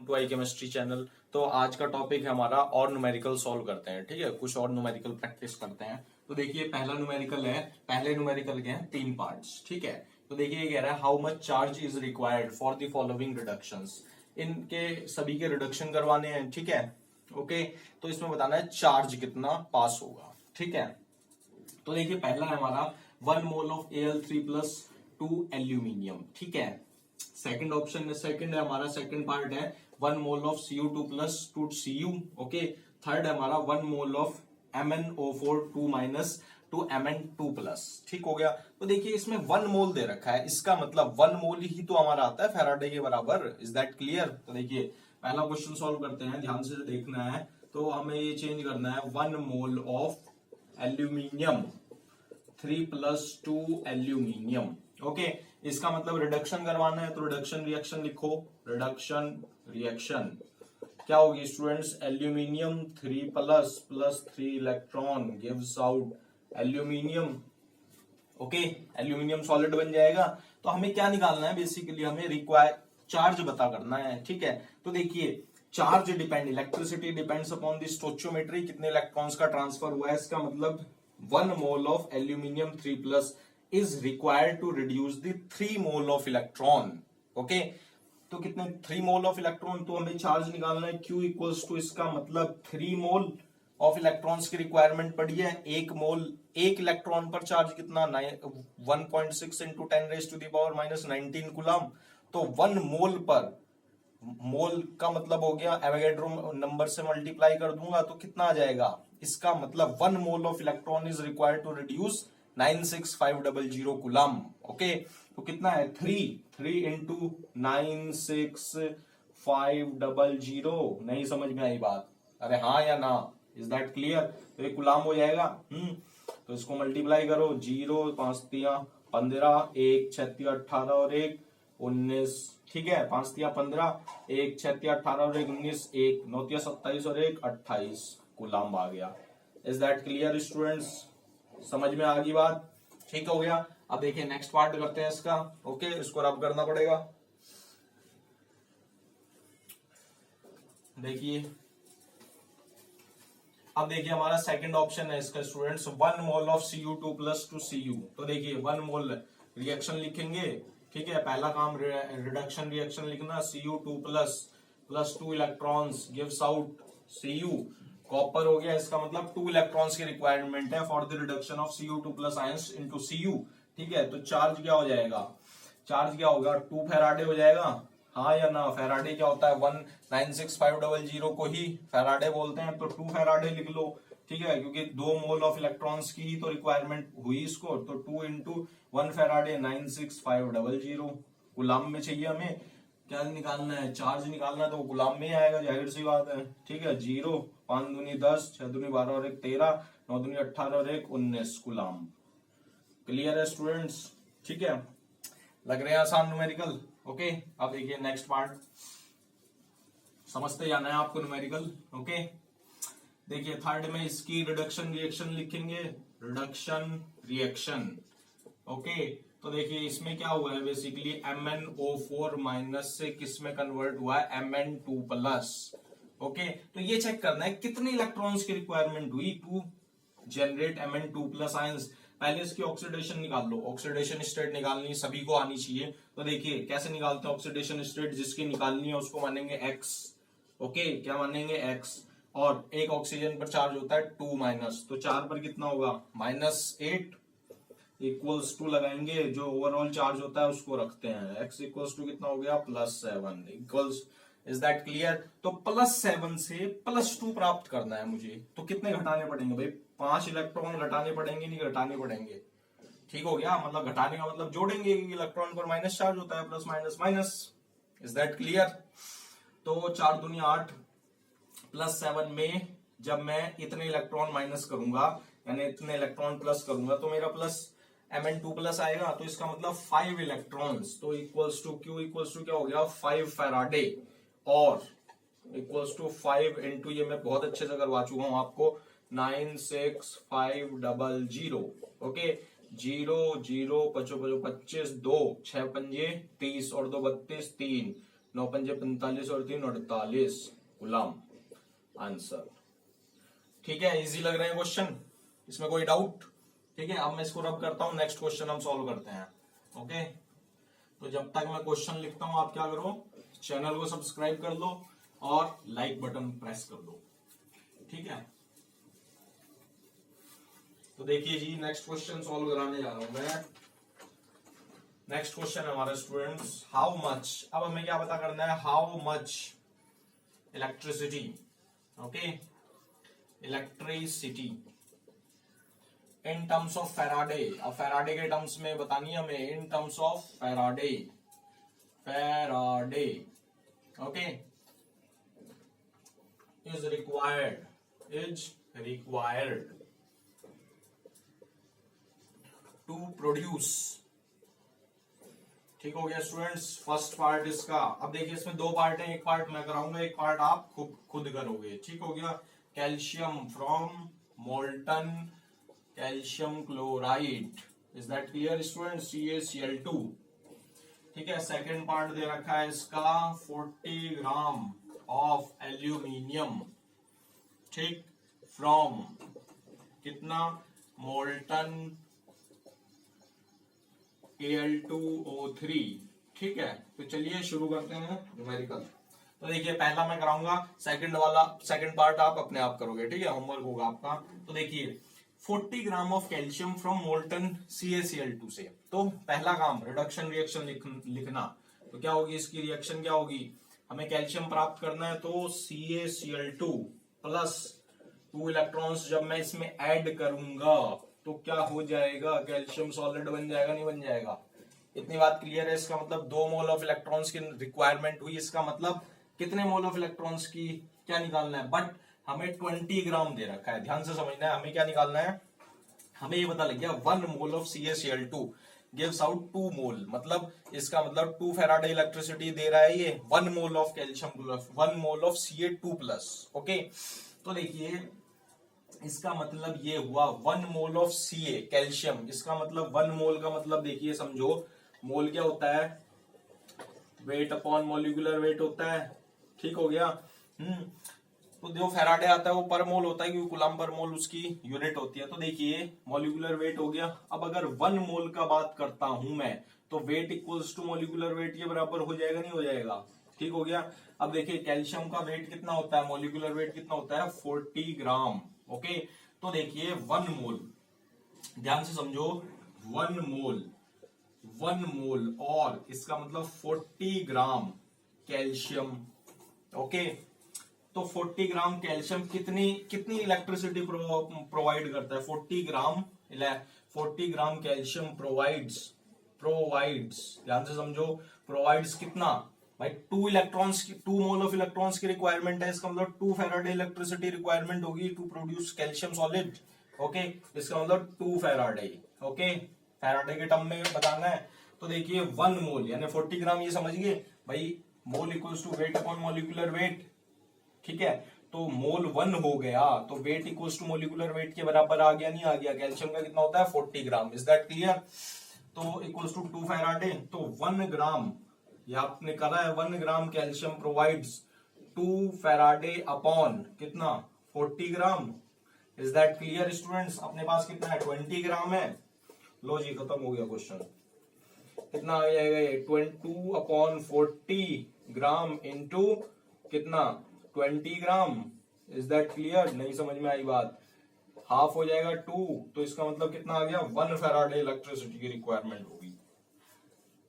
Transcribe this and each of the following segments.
To I chemistry channel. तो आज का टॉपिक है हमारा और न्यूमेरिकल सॉल्व करते हैं। ठीक है, कुछ और न्यूमेरिकल प्रैक्टिस करते हैं। तो देखिए पहला न्यूमेरिकल है, पहले न्यूमेरिकल के हैं 3 पार्ट्स। ठीक है, तो देखिए ये कह रहा है how much charge is required for the following reductions. इनके सभी के रिडक्शन करवाने हैं। ठीक है, ओके। तो इसमें बताना है चार्ज कितना पास होगा। ठीक है, तो देखिए पहला है हमारा 1 मोल ऑफ Al3+2 एल्यूमिनियम। ठीक है, सेकंड ऑप्शन, सेकंड है हमारा, सेकंड पार्ट है 1 mole of Cu2+2 Cu। Okay, third है हमारा 1 मोल ऑफ MnO4 2- Mn2+। ठीक हो गया। तो देखिए इसमें 1 मोल दे रखा है, इसका मतलब 1 मोल ही तो हमारा आता है फैराडे के बराबर। Is that clear? तो देखिए पहला क्वेश्चन सॉल्व करते हैं, ध्यान से देखना है। तो हमें ये चेंज करना है 1 mole of aluminium 3+2 aluminium. Okay, इसका मतलब रिडक्शन करवाना है, तो रिडक्शन रिएक्शन लिखो। रिडक्शन रिएक्शन क्या होगी students? Aluminium 3++3 electron gives out aluminium. Okay, aluminium solid बन जाएगा। तो हमें क्या निकालना है? बेसिकली हमें रिक्वायर चार्ज पता करना है। ठीक है, तो देखिए charge depend, electricity depends upon the stoichiometry, कितने इलेक्ट्रॉन्स का ट्रांसफर हुआ है। इसका मतलब 1 mole of aluminium 3+ is required to reduce the 3 mole of electron. Okay, तो कितने 3 मोल ऑफ इलेक्ट्रॉन, तो हमें चार्ज निकालना है Q इक्वल्स टू, इसका मतलब 3 मोल ऑफ इलेक्ट्रॉन्स की रिक्वायरमेंट पड़ी है। 1 मोल, 1 इलेक्ट्रॉन पर चार्ज कितना? 1.6 इंटू 10⁻⁻19 कूलम। तो 1 मोल पर, मोल का मतलब हो गया एवोगैड्रो नंबर से मल्टीप्लाई कर दूंगा तो कितना आ जाएगा? इसका मतलब 1 mole of electron is required to reduce 96500 coulomb. Okay, तो कितना है? 3 इंटू 96500। नहीं समझ में आई बात? अरे हाँ या ना? Is that clear? तो ये कूलम हो जाएगा। तो इसको मल्टीप्लाई करो। 0 5 3 15, 1 6 3 18 और 1 19। ठीक है, 5 3 15, 1 6 3 18 और 1 19, 1 9 3 27 और 1 28 कूलम आ गया। Is that clear students? समझ में आ गई बात? ठीक हो गया। अब देखिए नेक्स्ट पार्ट करते हैं इसका। ओके, इसको रब करना पड़ेगा। देखिए अब देखिए हमारा सेकंड ऑप्शन है इसका students 1 mole of Cu2+2 Cu। तो देखिए 1 मोल रिएक्शन लिखेंगे। ठीक है, पहला काम रिडक्शन रिएक्शन लिखना। Cu2++2 electrons gives out Cu। Copper हो गया, इसका मतलब 2 इलेक्ट्रॉन्स की रिक्वायरमेंट है for the reduction of Cu2+ ions into Cu। ठीक है, तो चार्ज क्या हो जाएगा? चार्ज क्या होगा? 2 फेराडे हो जाएगा। हाँ या ना? फेराडे क्या होता है? 1 96500 को ही फेराडे बोलते हैं, तो 2 फेराडे लिख लो। ठीक है, क्योंकि 2 मोल ऑफ इलेक्ट्रॉन्स की ही तो रिक्वायरमेंट हुई इसको, तो 2 इंटू 1 फेराडे 96500 गुलाम में चाहिए हमें। क्या निकालना है? चार्ज निकालना है, तो गुलाम में ही आएगा, जाहिर सी बात है। ठीक है, 0 5 दूनी 10, 6 दूनी 12 और 1 13, 9 दूनी 18 और 1 19 गुलाम। क्लियर है स्टूडेंट्स? ठीक है, लग रहे हैं आसान न्यूमेरिकल। ओके, अब देखिए नेक्स्ट पार्ट, समझते जाना है आपको न्यूमेरिकल। ओके, देखिए थर्ड में इसकी रिडक्शन रिएक्शन लिखेंगे। Reduction reaction. ओके, तो देखिए इसमें क्या हुआ है? बेसिकली MnO4- से किस में कन्वर्ट हुआ है? Mn2+। ओके, तो ये चेक करना है कितने इलेक्ट्रॉन्स की रिक्वायरमेंट हुई टू जनरेट Mn2+ आयंस। पहले इसकी ऑक्सीडेशन निकाल लो, ऑक्सीडेशन स्टेट निकालनी सभी को आनी चाहिए। तो देखिए कैसे निकालते हैं ऑक्सीडेशन स्टेट? जिसकी निकालनी है उसको मानेंगे x। ओके, क्या मानेंगे? x। और एक ऑक्सीजन पर चार्ज होता है 2-, तो 4 पर कितना होगा? -8 इक्वल्स टू लगाएंगे, जो ओवरऑल चार्ज होता है उसको रखते हैं। x इक्वल्स टू कितना हो गया? +7 इक्वल्स। Is that clear? तो +7 से +2 प्राप्त करना है मुझे, तो कितने घटाने पड़ेंगे भाई? 5 इलेक्ट्रॉन घटाने पड़ेंगे, नहीं घटाने पड़ेंगे? ठीक हो गया, मतलब घटाने का मतलब जोड़ेंगे, इलेक्ट्रॉन पर माइनस चार्ज होता है, plus minus minus. Is that clear? तो 4 दूनी 8, +7 में जब मैं इतने इलेक्ट्रॉन माइनस करूंगा, यानी इतने इलेक्ट्रॉन प्लस करूंगा, तो मेरा प्लस Mn2+ आएगा। तो इसका मतलब 5 इलेक्ट्रॉन्स, तो equals to Q equals to क्या हो गया? 5 फेराडे, और इक्वल्स टू 5 इंटू, ये मैं बहुत अच्छे से करवा चुका हूं आपको, 96500। ओके, 0 0 5 5 25, 2 6 5 30 और 2 32, 3 9 पंजे 45 और 3 48 गुलाम आंसर। ठीक है, इजी लग रहे हैं क्वेश्चन, इसमें कोई डाउट? ठीक है, अब मैं इसको रब करता हूं, नेक्स्ट क्वेश्चन हम सॉल्व करते हैं। ओके, तो जब तक मैं क्वेश्चन लिखता हूं आप क्या करो, चैनल को सब्सक्राइब कर लो और लाइक बटन प्रेस कर दो। ठीक है, तो देखिए जी नेक्स्ट क्वेश्चन सॉल्व कराने जा रहा हूं मैं। नेक्स्ट क्वेश्चन है हमारे स्टूडेंट्स, हाउ मच, अब हमें क्या पता करना है, how much electricity, okay, electricity in terms of Faraday. अब फैराडे के टर्म्स में बतानी है हमें, in terms of Faraday, Faraday, okay, is required to produce. ठीक हो गया स्टूडेंट्स, फर्स्ट पार्ट इसका। अब देखिए इसमें दो पार्ट हैं, एक पार्ट मैं कराऊंगा, एक पार्ट आप खुद करोगे। ठीक हो गया, calcium from molten calcium chloride, is that clear students, CaCl2। ठीक है, सेकेंड पार्ट दे रखा है इसका 40 ग्राम ऑफ एल्यूमिनियम, ठीक, फ्रॉम कितना, मोल्टन Al2O3। ठीक है, तो चलिए शुरू करते हैं न्यूमेरिकल। तो देखिए पहला मैं कराऊंगा, सेकंड पार्ट आप अपने आप करोगे। ठीक है, होमवर्क होगा आपका। तो देखिए 40 gram of calcium from molten CaCl2 से, तो पहला काम रिडक्शन रिएक्शन लिखना। तो क्या होगी इसकी रिएक्शन, क्या होगी, हमें कैल्शियम प्राप्त करना है, तो CaCl2 प्लस 2 इलेक्ट्रॉन्स जब मैं इसमें ऐड करूंगा तो क्या हो जाएगा, कैल्शियम सॉलिड बन जाएगा, नहीं बन जाएगा? इतनी बात क्लियर है? इसका मतलब 2 मोल ऑफ इलेक्ट्रॉन्स की रिक्वायरमेंट हुई, इसका मतलब कितने मोल ऑफ इलेक्ट्रॉन्स की क्या निकालना है, बट हमें 20 ग्राम दे रखा है। ध्यान से समझना है, हमें क्या निकालना है, हमें ये पता लग गया 1 mole of CaCl2 gives out 2 मोल, मतलब इसका मतलब 2 फैराडे इलेक्ट्रिसिटी दे रहा है ये, 1 mole of calcium plus 1 mole of Ca2 plus. Okay, तो देखिए इसका मतलब ये हुआ 1 मोल ऑफ Ca कैल्शियम, इसका मतलब 1 मोल का मतलब देखिए समझो, मोल क्या होता है, वेट अपॉन मॉलिक्यूलर वेट होता है। ठीक हो गया, तो जो फैराडे आता है वो पर मोल होता है, क्योंकि कूलम पर मोल उसकी यूनिट होती है। तो देखिए मॉलिक्यूलर वेट हो गया। अब अगर 1 मोल का बात करता हूं मैं, तो weight equals to molecular weight के बराबर हो जाएगा, नहीं हो जाएगा? ठीक हो गया। अब देखिए कैल्शियम का वेट कितना होता है, मॉलिक्यूलर वेट कितना होता है, 40 ग्राम। ओके, तो देखिए 1 मोल, ध्यान से समझो, 1 मोल और इसका मतलब 40 ग्राम कैल्शियम। ओके, तो 40 ग्राम कैल्शियम कितनी इलेक्ट्रिसिटी प्रोवाइड करता है, 40 ग्राम कैल्शियम प्रोवाइड्स, ध्यान से समझो, प्रोवाइड्स कितना भाई, 2 मोल ऑफ इलेक्ट्रॉन्स की रिक्वायरमेंट है, इसका मतलब 2 फैराडे इलेक्ट्रिसिटी रिक्वायरमेंट होगी to produce calcium solid. Okay, इसका मतलब 2 फैराडे। ओके, फैराडे के टर्म में बताना है। तो देखिए 1 मोल यानी 40 ग्राम, ये समझिए भाई, mole equals to weight upon molecular weight. ठीक है, तो मोल 1 हो गया, तो weight equals to molecular weight के बराबर आ गया, नहीं आ गया? कैल्शियम का कितना होता है, 40 ग्राम। Is that clear? तो इक्वल्स टू 2 फैराडे, तो 1 ग्राम, ये आपने करा है, 1 gram calcium provides 2 faraday upon कितना, 40 gram. Is that clear students? अपने पास कितना है, 20 ग्राम है। लो जी, खत्म हो गया क्वेश्चन। कितना आ जाएगा ये, 22 अपॉन 40 ग्राम इंटू कितना, 20 ग्राम। Is that clear? नहीं समझ में आई बात? हाफ हो जाएगा 2, तो इसका मतलब कितना आ गया, 1 फैराडे इलेक्ट्रिसिटी की रिक्वायरमेंट होगी।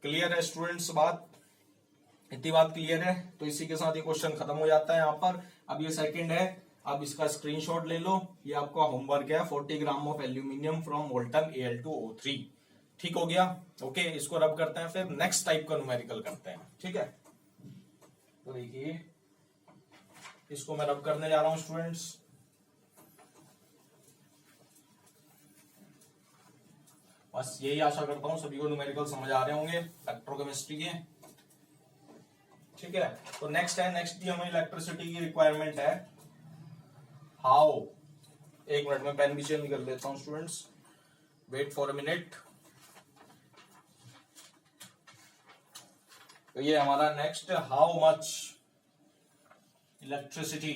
क्लियर है स्टूडेंट्स बात? इतनी बात क्लियर है? तो इसी के साथ ये क्वेश्चन खत्म हो जाता है यहाँ पर। अब ये सेकंड है, अब इसका स्क्रीनशॉट ले लो, ये आपका होमवर्क है, 40 gram of aluminium from molten Al2O3। ठीक हो गया? ओके, इसको रब करते हैं, फिर नेक्स्ट टाइप का न्यूमेरिकल करते हैं। ठीक है, तो देखिए इसको मैं रब करने जा रहा हूं स्टूडेंट्स। बस यही आशा करता हूं सभी को न्यूमेरिकल समझ आ रहे होंगे इलेक्ट्रोकेमिस्ट्री के। ठीक है, तो नेक्स्ट भी हमें इलेक्ट्रिसिटी की रिक्वायरमेंट है। हाउ, एक मिनट में पेन भी चेंज कर लेता हूं students, wait for a minute. तो ये हमारा next, how much electricity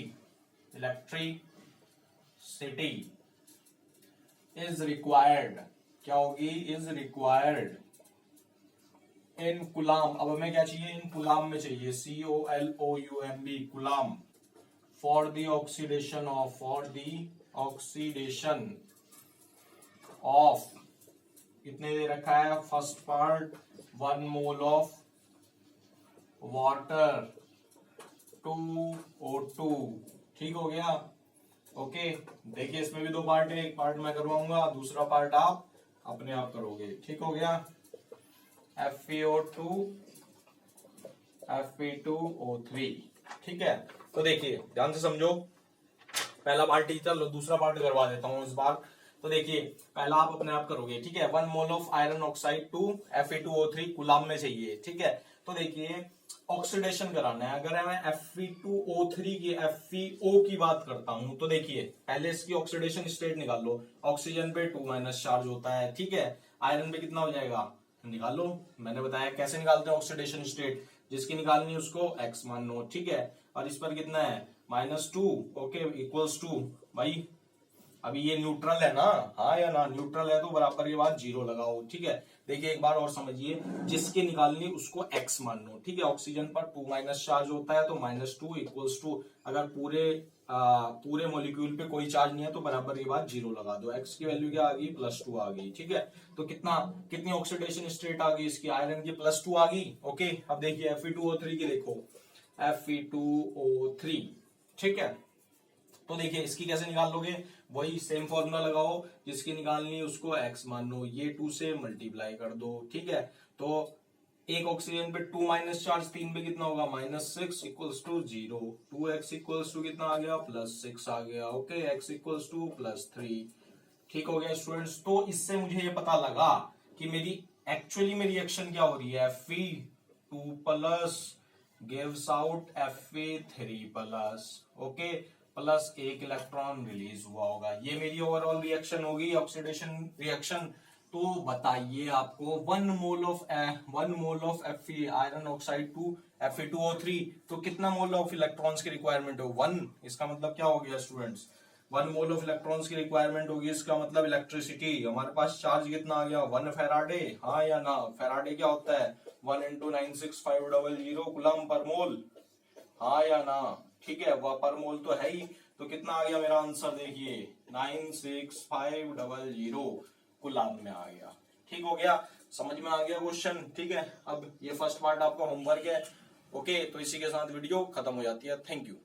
is required, क्या होगी, इज रिक्वायर्ड इन कुलाम। अब हमें क्या चाहिए, इन कुलाम में चाहिए, COLOUMB, कुलाम, for the oxidation of कितने दे रखा है, first part 1 mole of water 2O2, ठीक हो गया। ओके, देखिए इसमें भी 2 पार्ट है, एक पार्ट मैं करवाऊंगा, दूसरा पार्ट आप अपने आप करोगे, ठीक हो गया। FeO2 Fe2O3, ठीक है। तो देखिए ध्यान से समझो, पहला पार्ट ही, चलो दूसरा पार्ट करवा देता हूं इस बार। तो देखिए पहला आप अपने आप करोगे, ठीक है। 1 mole of iron oxide 2 Fe2O3 कुलाम में चाहिए, ठीक है। तो देखिए ऑक्सीडेशन कराना है, अगर मैं Fe2O3 की FeO की बात करता हूं, तो देखिए पहले इसकी ऑक्सीडेशन स्टेट निकाल लो। ऑक्सीजन पे 2- चार्ज होता है, ठीक है। आयरन पे कितना हो जाएगा, निकालो, मैंने बताया कैसे निकालते हैं ऑक्सीडेशन स्टेट, जिसकी निकालनी है उसको x मान लो, ठीक है। और इस पर कितना है, -2, ओके, इक्वल्स टू, भाई अभी ये न्यूट्रल है ना, हाँ या ना, न्यूट्रल है तो बराबर के बाद 0 लगाओ, ठीक है। देखिए एक बार और समझिए, जिसके निकालनी उसको x मान लो, ठीक है। ऑक्सीजन पर 2- चार्ज होता है तो -2 इक्वल्स टू, अगर पूरे मॉलिक्यूल पे कोई चार्ज नहीं है तो बराबर के बाद 0 लगा दो, x की वैल्यू क्या आ गई, +2 आ गई, ठीक है। तो कितनी ऑक्सीडेशन स्टेट आ गई इसकी, आयरन की +2 आ गई, ओके। अब देखिए Fe2O3 की देखो, Fe2O3, ठीक है। तो देखिए इसकी कैसे निकाल लोगे, वही सेम फॉर्मूला लगाओ, जिसकी निकालनी है उसको x मान लो, ये 2 से मल्टीप्लाई कर दो, ठीक है। तो एक ऑक्सीजन पे 2- चार्ज, 3 पे कितना होगा, -6 equals to 0, 2x equals to कितना आ गया, +6 आ गया, ओके, x इक्वल्स टू +3, ठीक हो गया स्टूडेंट्स। तो इससे मुझे ये पता लगा कि मेरी एक्चुअली में रिएक्शन क्या हो रही है, Fe2+ gives out Fe3+, okay, plus 1 electron release हुआ होगा, ये मेरी ओवरऑल रिएक्शन होगी, ऑक्सीडेशन रिएक्शन। तो बताइए आपको 1 mole of Fe iron oxide 2 Fe2O3, तो कितना मोल ऑफ इलेक्ट्रॉन्स की रिक्वायरमेंट हो, 1। इसका मतलब क्या हो गया स्टूडेंट्स, 1 मोल ऑफ इलेक्ट्रॉन्स की रिक्वायरमेंट होगी, इसका मतलब इलेक्ट्रिसिटी, हमारे पास चार्ज कितना आ गया, 1 फैराडे, हाँ या ना। फैराडे क्या होता है, 1 × 96500 कूलम पर मोल, हाँ या ना, ठीक है, वह पर मोल तो है ही। तो कितना आ गया मेरा आंसर, देखिए 96500 कूलम में आ गया, ठीक हो गया, समझ में आ गया क्वेश्चन, ठीक है। अब ये फर्स्ट पार्ट आपका होमवर्क है, ओके। तो इसी के साथ वीडियो खत्म हो जाती है, थैंक यू।